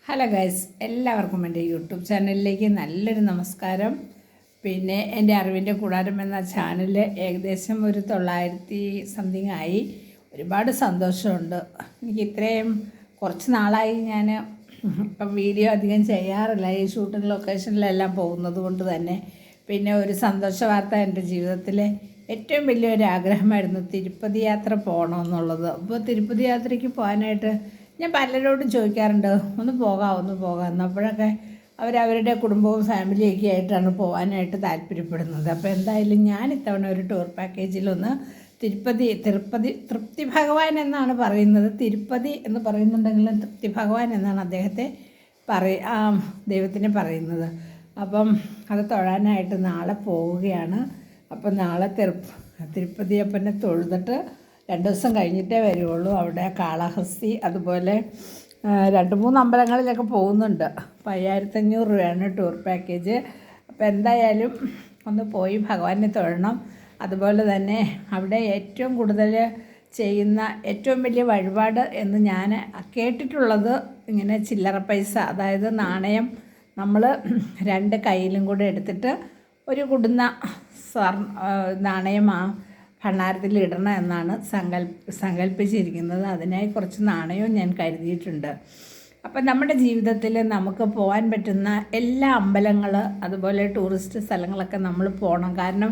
Hello guys, എല്ലാവർക്കും എൻ്റെ YouTube ചാനലിലേക്ക് നല്ലൊരു നമസ്കാരം. പിന്നെ എൻ്റെ അറിവിൻ്റെ കൂടാരം എന്ന ചാനൽ ഏകദേശം ഒരു 900 സംതിങ് ആയി. ഒരുപാട് സന്തോഷമുണ്ട്. എനിക്ക് ഇത്രയും കുറച്ച് നാളായി ഞാൻ ഇപ്പം വീഡിയോ അധികം ചെയ്യാറില്ല, ഈ ഷൂട്ടിംഗ് ലൊക്കേഷനിലെല്ലാം പോകുന്നത് കൊണ്ട് തന്നെ. പിന്നെ ഒരു സന്തോഷ വാർത്ത, എൻ്റെ ജീവിതത്തിലെ ഏറ്റവും വലിയൊരു ആഗ്രഹമായിരുന്നു തിരുപ്പതി യാത്ര പോകണമെന്നുള്ളത്. അപ്പോൾ തിരുപ്പതി യാത്രയ്ക്ക് പോകാനായിട്ട് ഞാൻ പലരോടും ചോദിക്കാറുണ്ട്, ഒന്ന് പോകാം എന്നപ്പോഴൊക്കെ അവരവരുടെ കുടുംബവും ഫാമിലിയൊക്കെ ആയിട്ടാണ് പോകാനായിട്ട് താല്പര്യപ്പെടുന്നത്. അപ്പോൾ എന്തായാലും ഞാൻ ഇത്തവണ ഒരു ടൂർ പാക്കേജിലൊന്ന് തൃപ്തി ഭഗവാൻ എന്നാണ് പറയുന്നത്. തിരുപ്പതി എന്ന് പറയുന്നുണ്ടെങ്കിലും തൃപ്തി ഭഗവാൻ എന്നാണ് അദ്ദേഹത്തെ ദൈവത്തിനെ പറയുന്നത്. അപ്പം അത് തൊഴാനായിട്ട് നാളെ പോവുകയാണ്. അപ്പം നാളെ തിരുപ്പതി അപ്പനെ തൊഴുതിട്ട് 2 ദിവസം കഴിഞ്ഞിട്ടേ വരുള്ളൂ. അവിടെ കാളഹസ്തി, അതുപോലെ 2-3 അമ്പലങ്ങളിലൊക്കെ പോകുന്നുണ്ട്. അപ്പോൾ 5500 രൂപയാണ് ടൂർ പാക്കേജ്. അപ്പോൾ എന്തായാലും ഒന്ന് പോയി ഭഗവാനെ തൊഴണം. അതുപോലെ തന്നെ അവിടെ ഏറ്റവും കൂടുതൽ ചെയ്യുന്ന ഏറ്റവും വലിയ വഴിപാട് എന്ന് ഞാൻ കേട്ടിട്ടുള്ളത്, ഇങ്ങനെ ചില്ലറ പൈസ, അതായത് നാണയം നമ്മൾ 2 കയ്യിലും കൂടെ എടുത്തിട്ട് ഒരു കുടുന്ന നാണയം ഭണ്ണാരത്തിൽ ഇടണം എന്നാണ് സങ്കല്പിച്ചിരിക്കുന്നത്. അതിനായി കുറച്ച് നാണയവും ഞാൻ കരുതിയിട്ടുണ്ട്. അപ്പം നമ്മുടെ ജീവിതത്തിൽ നമുക്ക് പോകാൻ പറ്റുന്ന എല്ലാ അമ്പലങ്ങൾ, അതുപോലെ ടൂറിസ്റ്റ് സ്ഥലങ്ങളൊക്കെ നമ്മൾ പോകണം. കാരണം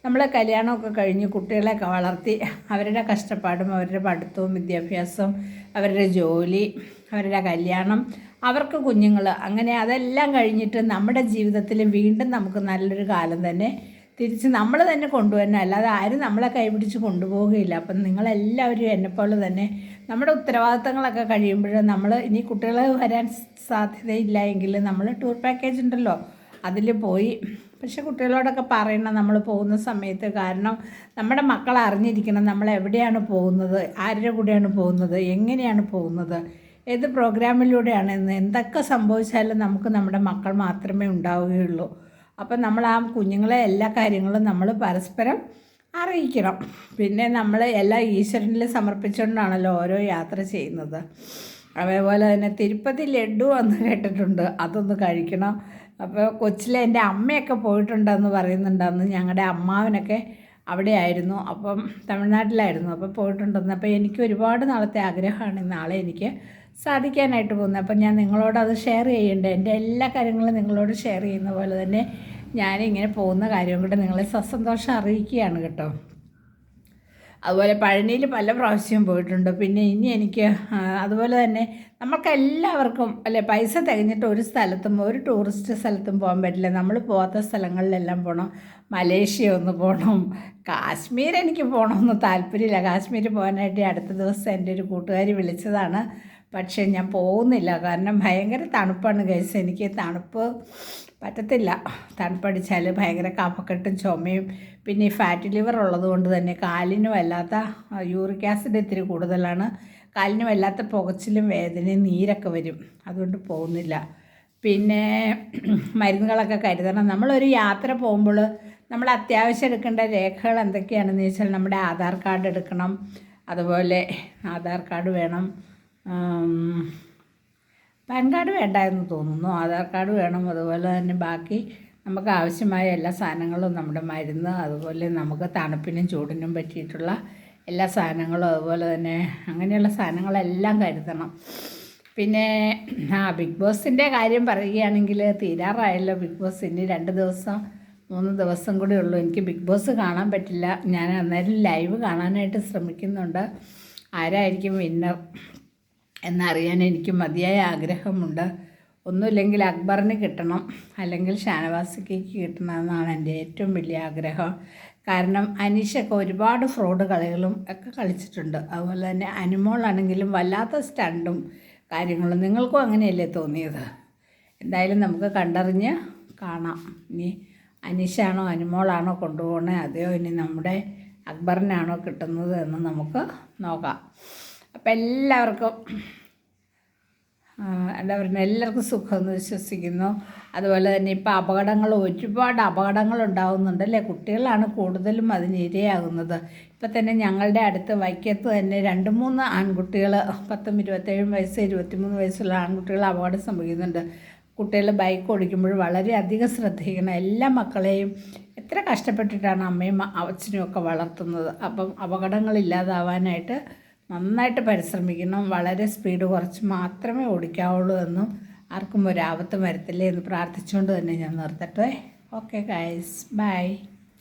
നമ്മൾ കല്യാണമൊക്കെ കഴിഞ്ഞ് കുട്ടികളെയൊക്കെ വളർത്തി അവരുടെ കഷ്ടപ്പാടും അവരുടെ പഠിത്തവും വിദ്യാഭ്യാസവും അവരുടെ ജോലി, അവരുടെ കല്യാണം, അവർക്ക് കുഞ്ഞുങ്ങൾ, അങ്ങനെ അതെല്ലാം കഴിഞ്ഞിട്ട് നമ്മുടെ ജീവിതത്തിൽ വീണ്ടും നമുക്ക് നല്ലൊരു കാലം തന്നെ തിരിച്ച് നമ്മൾ തന്നെ കൊണ്ടുവരണം, അല്ലാതെ ആരും നമ്മളെ കൈപിടിച്ച് കൊണ്ടുപോവുകയില്ല. അപ്പം നിങ്ങളെല്ലാവരും എന്നെപ്പോലെ തന്നെ നമ്മുടെ ഉത്തരവാദിത്തങ്ങളൊക്കെ കഴിയുമ്പോൾ നമ്മൾ ഇനി കുട്ടികൾ വരാൻ സാധ്യതയില്ല എങ്കിൽ നമ്മൾ ടൂർ പാക്കേജ് ഉണ്ടല്ലോ അതിൽ പോയി. പക്ഷെ കുട്ടികളോടൊക്കെ പറയണം നമ്മൾ പോകുന്ന സമയത്ത്. കാരണം നമ്മുടെ മക്കൾ അറിഞ്ഞിരിക്കണം നമ്മൾ എവിടെയാണ് പോകുന്നത്, ആരുടെ കൂടെയാണ് പോകുന്നത്, എങ്ങനെയാണ് പോകുന്നത്, ഏത് പ്രോഗ്രാമിലൂടെയാണെന്ന്. എന്തൊക്കെ സംഭവിച്ചാലും നമുക്ക് നമ്മുടെ മക്കൾ മാത്രമേ ഉണ്ടാവുകയുള്ളൂ. അപ്പം നമ്മൾ ആ കുഞ്ഞുങ്ങളെ എല്ലാ കാര്യങ്ങളും നമ്മൾ പരസ്പരം അറിയിക്കണം. പിന്നെ നമ്മൾ എല്ലാ ഈശ്വരനിൽ സമർപ്പിച്ചുകൊണ്ടാണല്ലോ ഓരോ യാത്ര ചെയ്യുന്നത്. അതേപോലെ തന്നെ തിരുപ്പതി ലഡ്ഡു എന്ന് കേട്ടിട്ടുണ്ട്, അതൊന്ന് കഴിക്കണം. അപ്പോൾ കൊച്ചിലെ എൻ്റെ അമ്മയൊക്കെ പോയിട്ടുണ്ടെന്ന് പറയുന്നുണ്ടെന്ന്. ഞങ്ങളുടെ അമ്മാവനൊക്കെ അവിടെ ആയിരുന്നു, അപ്പം തമിഴ്നാട്ടിലായിരുന്നു. അപ്പോൾ പോയിട്ടുണ്ടെന്ന്. അപ്പോൾ എനിക്ക് ഒരുപാട് നാളത്തെ ആഗ്രഹമാണ് നാളെ എനിക്ക് സാധിക്കാനായിട്ട് പോകുന്നത്. അപ്പം ഞാൻ നിങ്ങളോടത് ഷെയർ ചെയ്യേണ്ടത്, എൻ്റെ എല്ലാ കാര്യങ്ങളും നിങ്ങളോട് ഷെയർ ചെയ്യുന്ന പോലെ തന്നെ ഞാനിങ്ങനെ പോകുന്ന കാര്യം കൂടെ നിങ്ങളെ സസന്തോഷം അറിയിക്കുകയാണ് കേട്ടോ. അതുപോലെ പഴനിയിൽ പല പ്രാവശ്യവും പോയിട്ടുണ്ട്. പിന്നെ ഇനി എനിക്ക് അതുപോലെ തന്നെ നമുക്കെല്ലാവർക്കും അല്ലെ, പൈസ തികഞ്ഞിട്ട് ഒരു സ്ഥലത്തും ഒരു ടൂറിസ്റ്റ് സ്ഥലത്തും പോകാൻ പറ്റില്ല. നമ്മൾ പോകാത്ത സ്ഥലങ്ങളിലെല്ലാം പോകണം. മലേഷ്യ ഒന്ന് പോകണം, കാശ്മീർ എനിക്ക് പോകണമെന്ന് താല്പര്യമില്ല. കാശ്മീർ പോകാനായിട്ട് അടുത്ത ദിവസം എൻ്റെ ഒരു കൂട്ടുകാരി വിളിച്ചതാണ്. പക്ഷേ ഞാൻ പോകുന്നില്ല, കാരണം ഭയങ്കര തണുപ്പാണ് ഗൈസ്. എനിക്ക് തണുപ്പ് പറ്റത്തില്ല. തണുപ്പടിച്ചാൽ ഭയങ്കര കഫക്കെട്ടും ചുമയും, പിന്നെ ഈ ഫാറ്റ് ലിവർ ഉള്ളത് കൊണ്ട് തന്നെ കാലിന് വല്ലാത്ത യൂറിക് ആസിഡ് ഇത്തിരി കൂടുതലാണ്. കാലിന് വല്ലാത്ത പുകച്ചിലും വേദനയും നീരൊക്കെ വരും. അതുകൊണ്ട് പോകുന്നില്ല. പിന്നെ മരുന്നുകളൊക്കെ കരുതണം. നമ്മളൊരു യാത്ര പോകുമ്പോൾ നമ്മൾ അത്യാവശ്യം എടുക്കേണ്ട രേഖകൾ എന്തൊക്കെയാണെന്ന് ചോദിച്ചാൽ, നമ്മുടെ ആധാർ കാർഡ് എടുക്കണം. അതുപോലെ ആധാർ കാർഡ് വേണം, പാൻ കാർഡ് വേണ്ട എന്ന് തോന്നുന്നു, ആധാർ കാർഡ് വേണം. അതുപോലെ തന്നെ ബാക്കി നമുക്ക് ആവശ്യമായ എല്ലാ സാധനങ്ങളും, നമ്മുടെ മരുന്ന്, അതുപോലെ നമുക്ക് തണുപ്പിനും ചൂടിനും പറ്റിയിട്ടുള്ള എല്ലാ സാധനങ്ങളും, അതുപോലെ തന്നെ അങ്ങനെയുള്ള സാധനങ്ങളെല്ലാം കരുതണം. പിന്നെ ബിഗ് ബോസിൻ്റെ കാര്യം പറയുകയാണെങ്കിൽ തീരാറായല്ലോ ബിഗ് ബോസ്. ഇനി 2-3 ദിവസം കൂടി ഉള്ളൂ. എനിക്ക് ബിഗ് ബോസ് കാണാൻ പറ്റില്ല. ഞാൻ അന്നേരം ലൈവ് കാണാനായിട്ട് ശ്രമിക്കുന്നുണ്ട്. ആരായിരിക്കും വിന്നർ എന്നറിയാൻ എനിക്ക് മതിയായ ആഗ്രഹമുണ്ട്. ഒന്നുമില്ലെങ്കിൽ അക്ബറിന് കിട്ടണം, അല്ലെങ്കിൽ ഷാനവാസിക്ക് കിട്ടണമെന്നാണ് എൻ്റെ ഏറ്റവും വലിയ ആഗ്രഹം. കാരണം അനീഷൊക്കെ ഒരുപാട് ഫ്രോഡ് കളികളും ഒക്കെ കളിച്ചിട്ടുണ്ട്. അതുപോലെ തന്നെ അനുമോളാണെങ്കിലും വല്ലാത്ത സ്റ്റണ്ടും കാര്യങ്ങളും. നിങ്ങൾക്കും അങ്ങനെയല്ലേ തോന്നിയത്? എന്തായാലും നമുക്ക് കണ്ടറിഞ്ഞ് കാണാം. ഇനി അനീഷാണോ അനുമോളാണോ കൊണ്ടുപോകണേ, അതെയോ ഇനി നമ്മുടെ അക്ബറിനാണോ കിട്ടുന്നത് എന്ന് നമുക്ക് നോക്കാം. അപ്പം എല്ലാവർക്കും എന്താ പറയുക, എല്ലാവർക്കും സുഖമെന്ന് വിശ്വസിക്കുന്നു. അതുപോലെ തന്നെ ഇപ്പോൾ ഒരുപാട് അപകടങ്ങൾ ഉണ്ടാകുന്നുണ്ട് അല്ലേ. കുട്ടികളാണ് കൂടുതലും അതിന് ഇരയാകുന്നത്. ഇപ്പം തന്നെ ഞങ്ങളുടെ അടുത്ത് വൈക്കത്ത് തന്നെ 2-3 ആൺകുട്ടികൾ 27 വയസ്സ് 23 വയസ്സുള്ള ആൺകുട്ടികൾ അപകടം സംഭവിക്കുന്നുണ്ട്. കുട്ടികൾ ബൈക്ക് ഓടിക്കുമ്പോൾ വളരെയധികം ശ്രദ്ധിക്കണം. എല്ലാ മക്കളെയും എത്ര കഷ്ടപ്പെട്ടിട്ടാണ് അമ്മയും അച്ഛനും ഒക്കെ വളർത്തുന്നത്. അപ്പം അപകടങ്ങളില്ലാതാവാനായിട്ട് നന്നായിട്ട് പരിശ്രമിക്കണം. വളരെ സ്പീഡ് കുറച്ച് മാത്രമേ ഓടിക്കാവുള്ളൂ എന്നും ആർക്കും ഒരാപത്തും വരത്തില്ലേ എന്ന് പ്രാർത്ഥിച്ചുകൊണ്ട് തന്നെ ഞാൻ നിർത്തട്ടെ. Okay guys, by.